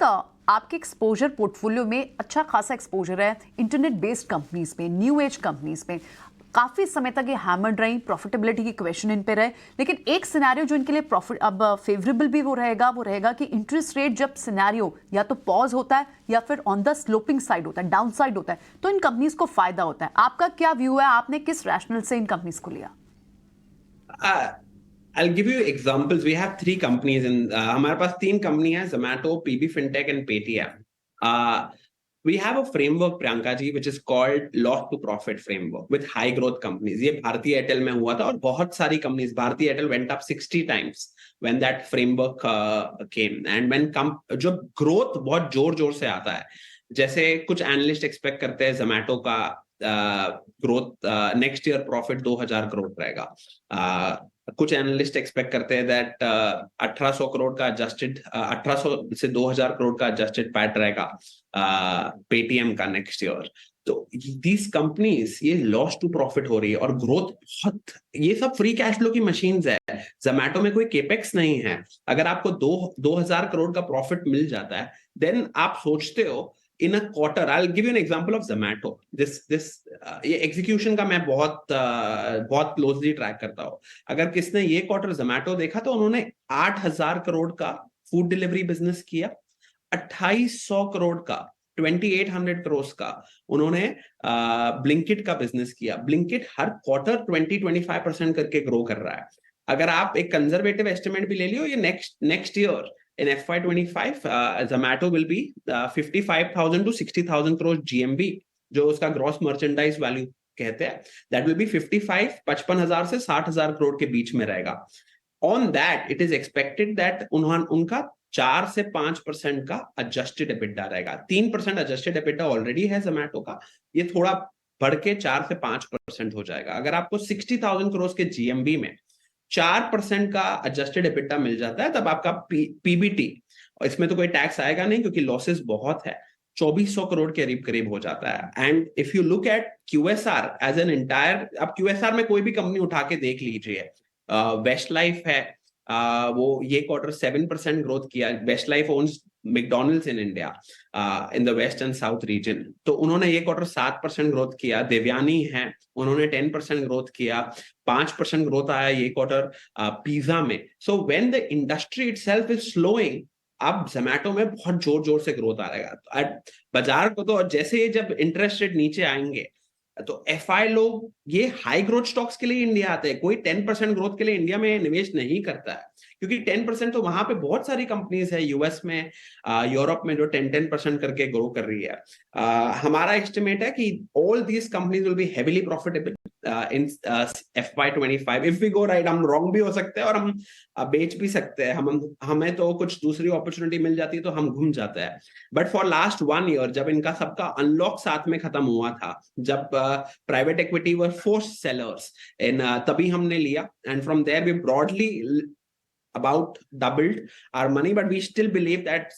आपके exposure portfolio में अच्छा खासा एक्सपोजर है इंटरनेट बेस्ड कंपनीज में, न्यू एज कंपनीज में। काफी समय तक ये हैमर्ड रही, प्रॉफिटेबिलिटी की क्वेश्चन इन पे रहे, लेकिन एक सिनेरियो जो इनके लिए प्रॉफिट अब फेवरेबल भी वो रहेगा कि इंटरेस्ट रेट जब सिनेरियो या तो पॉज होता है या फिर ऑन द स्लोपिंग साइड होता है, डाउन साइड होता है, तो इन कंपनीज को फायदा होता है। आपका क्या व्यू है? आपने किस रैशनल से इन कंपनीज को लिया? I'll give you examples. We have three companies in हमारे पास तीन कंपनी है, Zomato, PB Fintech and Paytm. We have a framework, Priyanka ji, which is called loss to profit framework with high growth companies. ये Bharti Airtel में हुआ था और बहुत सारी companies, Bharti Airtel went up 60 times when that framework came. And when जो growth बहुत जोर जोर से आता है, जैसे कुछ एनालिस्ट एक्सपेक्ट करते हैं Zomato का growth next year profit 2000 crore रहेगा। कुछ एनालिस्ट एक्सपेक्ट करते हैं दैट 1800 करोड़ का एडजस्टेड 1800 से 2000 करोड़ का एडजस्टेड पैट रहेगा पेटीएम का नेक्स्ट ईयर। तो दीज कंपनीज ये लॉस टू प्रॉफिट हो रही है और ग्रोथ बहुत, ये सब फ्री कैश फ्लो की मशीन्स है। जोमैटो में कोई केपेक्स नहीं है। अगर आपको 2000 करोड़ का प्रॉफिट मिल जाता है, देन आप सोचते हो in a quarter, I'll give you an example of Zomato. ये execution का मैं बहुत closely track करता हूँ। अगर किसने ये क्वार्टर Zomato देखा तो उन्होंने 8000 करोड़ का फूड डिलीवरी बिजनेस किया, 2800 करोड़ का 2800 करोड़ का उन्होंने ब्लिंकिट का बिजनेस किया। ब्लिंकिट हर क्वार्टर 20-25% करके ग्रो कर रहा है। अगर आप एक कंजर्वेटिव एस्टिमेट भी ले लियो, ये next year in FY25, Zomato will be 55,000 to 60,000 crore GMV, जो उसका ग्रॉस मर्चेंडाइज वैल्यू कहते हैं, दैट विल बी 55,000 से 60,000 करोड़ के बीच में रहेगा। On that it is expected that उनका 4 से 5% का एडजस्टेड एबिटा रहेगा। 3% एडजस्टेड एबिटा ऑलरेडी है Zomato का, ये थोड़ा बढ़ के 4 से 5% हो जाएगा। अगर आपको 60,000 करोड़ के जीएमबी में 4% का एडजस्टेड एबिटा मिल जाता है, तब आपका पीबीटी, और इसमें तो कोई टैक्स आएगा नहीं क्योंकि लॉसेस बहुत है, 2400 करोड़ के करीब हो जाता है। And if you look at QSR as an entire, आप क्यूएसआर में कोई भी कंपनी उठा के देख लीजिए, वेस्ट लाइफ है, वो ये क्वार्टर 7% ग्रोथ किया। Westlife owns McDonald's in India in the west and south region, तो उन्होंने ये क्वार्टर 7% ग्रोथ किया। देवयानी है, उन्होंने 10% ग्रोथ किया। 5% ग्रोथ आया ये क्वार्टर पिज्जा में। So when the industry itself is slowing, अब Zomato में बहुत जोर जोर से ग्रोथ आ रहेगा बाजार को। तो जैसे जब इंटरेस्ट रेट नीचे आएंगे तो एफआई लोग ये हाई ग्रोथ स्टॉक्स के लिए इंडिया आते हैं। कोई 10% ग्रोथ के लिए इंडिया में निवेश नहीं करता है, क्योंकि 10% तो वहां पे बहुत सारी कंपनीज है यूएस में, यूरोप में, जो 10% करके ग्रो कर रही है। हमारा एस्टिमेट है कि all these companies will be heavily profitable in FY25। If we go right, हम रॉन्ग भी हो सकते हैं और हम बेच भी सकते हैं। हमें तो कुछ दूसरी अपॉर्चुनिटी मिल जाती है तो हम घूम जाते हैं। बट फॉर लास्ट 1 ईयर, जब इनका सबका अनलॉक साथ में खत्म हुआ था, जब private equity were forced sellers in, तभी हमने लिया। And from there we broadly about doubled our money, but we still believe that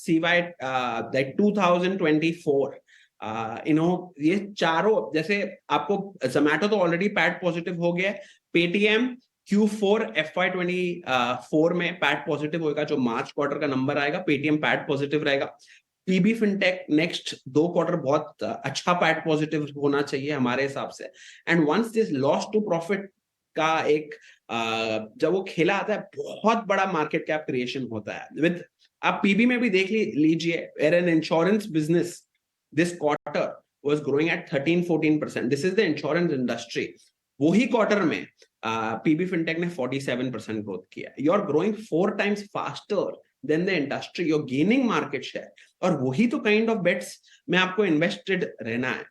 that 2024 ये चारों, जैसे आपको Zomato तो ऑलरेडी पैट पॉजिटिव हो गया, पेटीएम Q4 FY24 में पैट पॉजिटिव होगा, जो मार्च क्वार्टर का नंबर आएगा, पेटीएम पैट पॉजिटिव रहेगा। पीबी फिनटेक नेक्स्ट 2 क्वार्टर बहुत अच्छा पैट पॉजिटिव होना चाहिए हमारे हिसाब से। And once this loss to profit का एक जब वो खेला आता है, बहुत बड़ा मार्केट कैप क्रिएशन होता है। विद आप पीबी में भी देख लीजिए, an insurance business this quarter was growing at 13-14%। This is the insurance industry. वही क्वार्टर में पीबी फिनटेक ने 47% ग्रोथ किया। You are growing 4 times faster than the industry, you are gaining market share. और वही तो काइंड ऑफ बेट्स में आपको invested रहना है।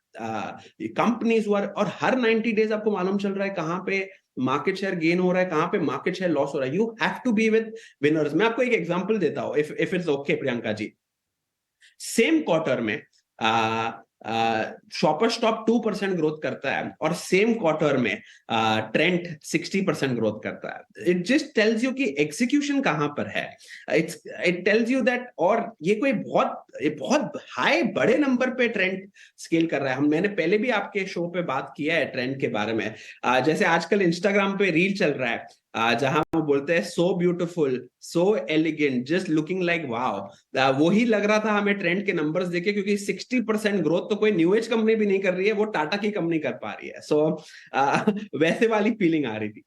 कंपनीज और हर 90 डेज आपको मालूम चल रहा है कहां पे मार्केट शेयर गेन हो रहा है, कहां पे मार्केट शेयर लॉस हो रहा है। You have to be with winners. मैं आपको एक एग्जांपल देता हूं, if it's okay Priyanka ji. Same quarter में शॉपर स्टॉप 2% ग्रोथ करता है और सेम क्वार्टर में ट्रेंट 60% ग्रोथ करता है। इट जस्ट टेल्स यू कि एग्जीक्यूशन कहां पर है। इट टेल्स यू दैट, और ये कोई बहुत हाई बड़े नंबर पे ट्रेंड स्केल कर रहा है। मैंने पहले भी आपके शो पे बात किया है ट्रेंड के बारे में। जैसे आजकल इंस्टाग्राम पे रील चल रहा है, जहां वो बोलते हैं so beautiful, so elegant, just looking like wow. वो ही लग रहा था हमें ट्रेंड के नंबर्स देखे, क्योंकि 60% ग्रोथ तो कोई न्यू एज कंपनी भी नहीं कर रही है, वो टाटा की कंपनी कर पा रही है। सो वैसे वाली फीलिंग आ रही थी।